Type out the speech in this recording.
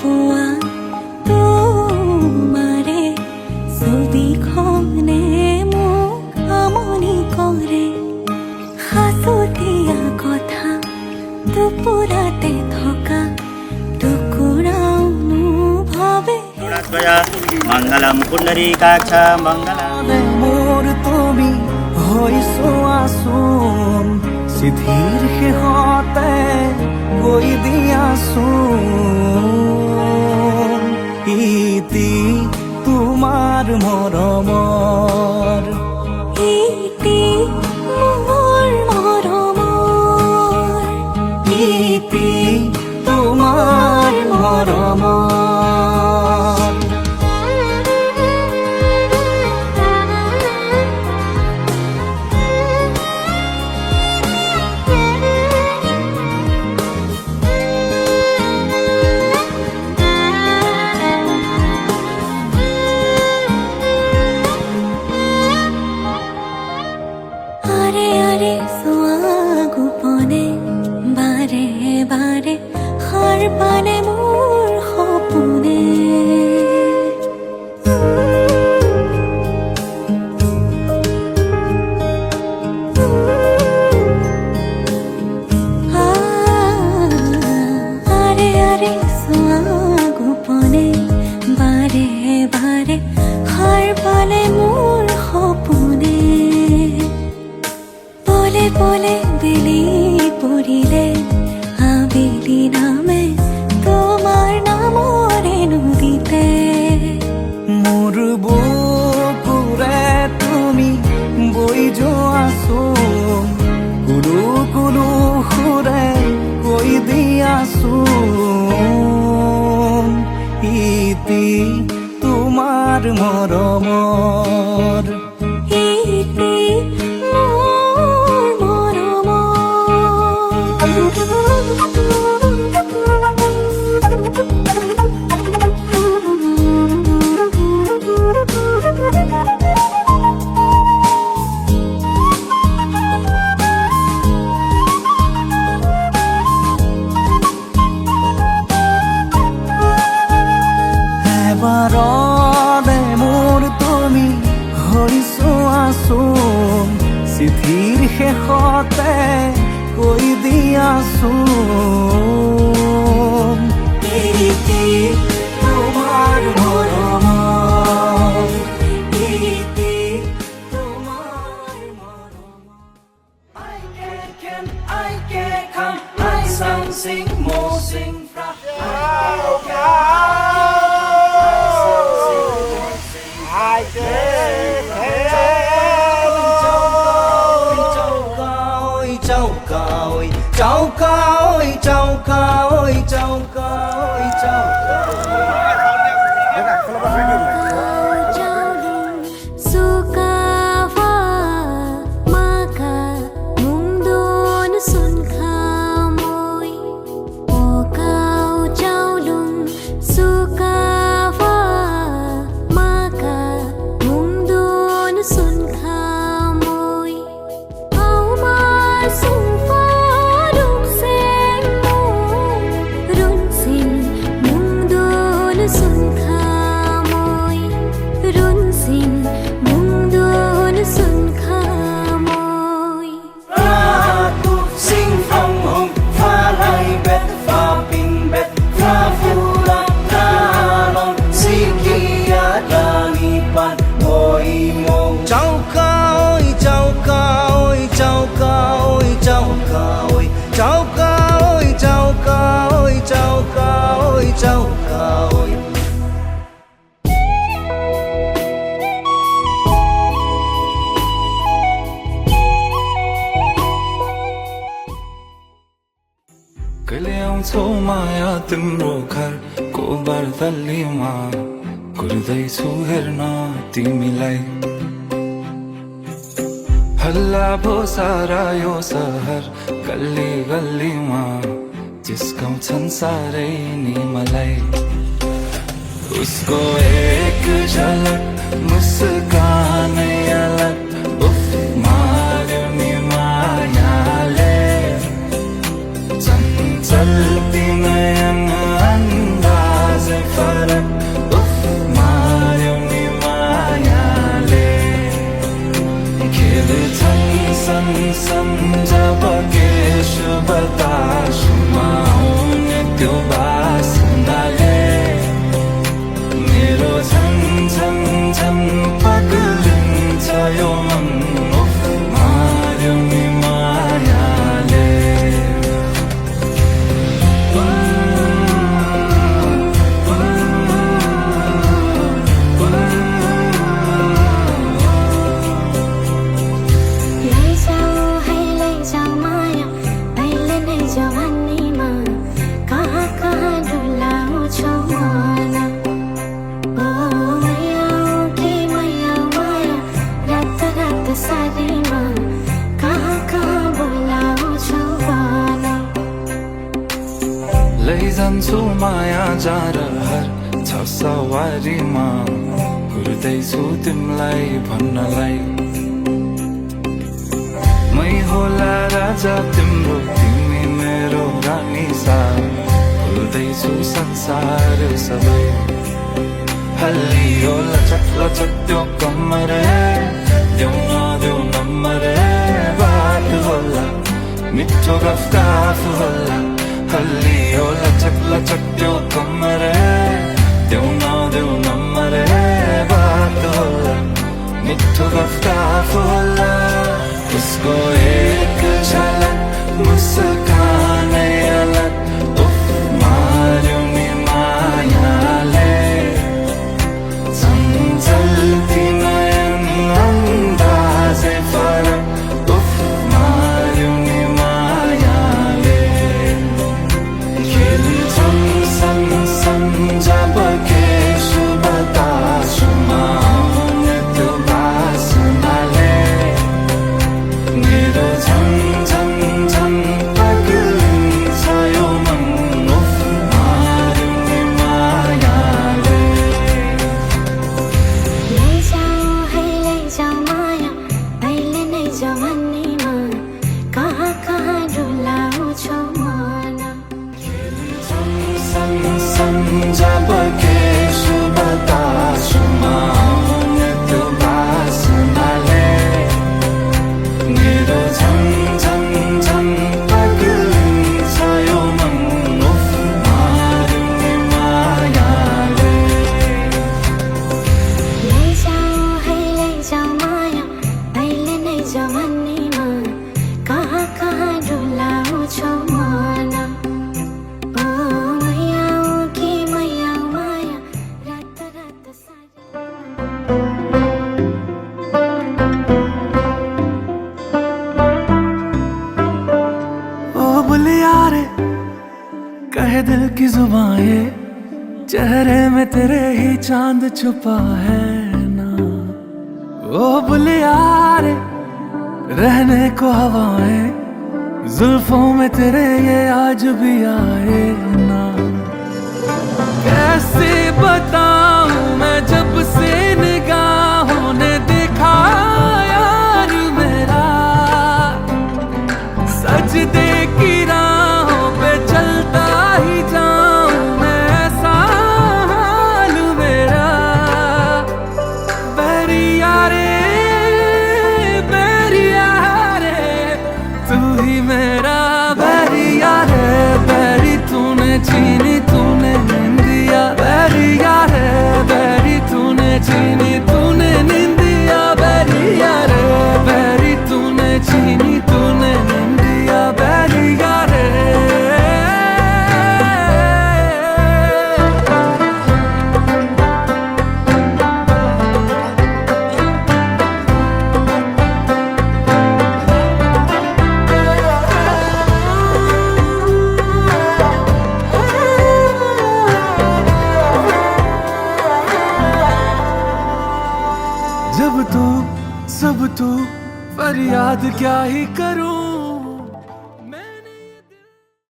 पुआ तुम्हारे ছবিখনে মোক আমনি কৰে হাঁচতীয়া কথা দুপুৰাতে থকা টুকুৰানুভৱে মঙ্গলম পুণ্ডরীকাক্ষ মঙ্গলম মোৰ তুমি হৈছো আচোন চিধিৰ শেহতে গৈ দিয়াচোন ইতি তোমাৰ মৰমৰ ইতি মোৰ মৰমৰ ইতি তোমাৰ মৰমৰ আরে আরে সোয়া গোপনে বারে বারে সাৰ পালে মোৰ সপোনে আরে আরে সোৱা গোপনে বাৰে বাৰে সাৰ পালে মোৰ সপোনে পলে পলে বেলি পৰিলে আবেলি নামে তোমাৰ নামৰে নদীতে মোৰ বুকুৰে তুমি বৈ যোৱাচোন কুলু কুলু সুৰে কৈ দিয়াচোন ইতি তোমাৰ মৰমৰ ইতি মোৰ এবাৰতে মোৰ তুমি হৈছো আচোন চিঠিৰ শেষতে কৈ দিয়াচোন ইতি তোমাৰ মৰমৰ ইতি তোমাৰ মৰমৰ I can come I sing more sing fra Châu ca ơi châu ca ơi châu ca ơi châu ca ơi châu ca sukawa maka mungdon sun khamoy o kau chaulung sukawa maka mungdon sun khamoy au ma sung fa rung sen rung sin mungdon sun khamoy run sin mungdon sun khamoy Aku sing phong hồng pha lai bet pha pin bet pha pula pha long si kia dani pan ngồi mong châu ca ơi châu ca ơi châu ca ơi châu ca ơi châu ca ơi châu ca ơi châu ca ơi châu ca ơi कल्याण छौ माया तिम्रो घर को बर्दलीमा कुर्दैछु हेर्न तिमीलाई हल्ला भो सारा यो सहर गल्ली गल्लीमा जिस्काउँछन् सारै नि मलाई उसको एक झलक मुस्कानै अलग उफ मार्यो नि मायाले चञ्चल तिनयन अन्धा माया जारहर छ सवारीमा कुर्दैछु तिमलाई भन्नलाई मै होला राजा तिम्रो तिमी मेरो रानी सा भुल्दैछु संसार सबै हल्लियो लचक लचक त्यो कम्मर देऊ नदेऊ नम्बर बात होला मिठो गफ होला हल्लियो लचक लचक त्यो कम्मर देऊ नदेऊ नम्बर बात होला मिठो गफ होला उसको एक झलक मुस्कान अलग उफ मार्यो नि मायाले चञ्चल्ती नयन अन्दाजै फरक उफ मार्यो नि मायाले खेल्छन् सँगसँग जब के शुभ तासुमा आउने त्यो बासनाले मेरो झन् झन् झन् पग्लिन्छ यो मन उफ मार्यो नि मायाले लैजाऊ है लैजाऊ माया अहिले नै जवानीमा कहाँ कहाँ डुलाउँछौ मन सन जब के शुभ तासुमा आउने त्यो बासनाले मेरो झन् झन् झन् पग्लिन्छ यो मन उफ मार्यो नि मायाले लैजाऊ है लैजाऊ माया अहिले नै जवानीमा कहाँ कहाँ डुलाउँछौ मन ओ मैयाऊ कि मैयाऊ माया रात रात सारी ओ बुलिया रे कहे दिल की जुबान ये चेहरे में तेरे ही चांद छुपा है ना ओ बुलिया रे रहने को हवाएं जुल्फों में तेरे ये आज भी आए ना कैसे बताऊं मैं जब से निगाहों ने देखा यार मेरा सजदे की राहों पे चलता ही जाऊं मैं ऐसा हाल मेरा बैरिया रे तू ही मेरा बैरिया रे बैरी तूने चीनी तूने निंदिया बैरिया रे बैरी तूने चीनी तूने निंदिया बैरिया रे बैरी तूने चीनी तूने निंदिया बैरिया रे जब तू सब तू फरियाद क्या ही करूं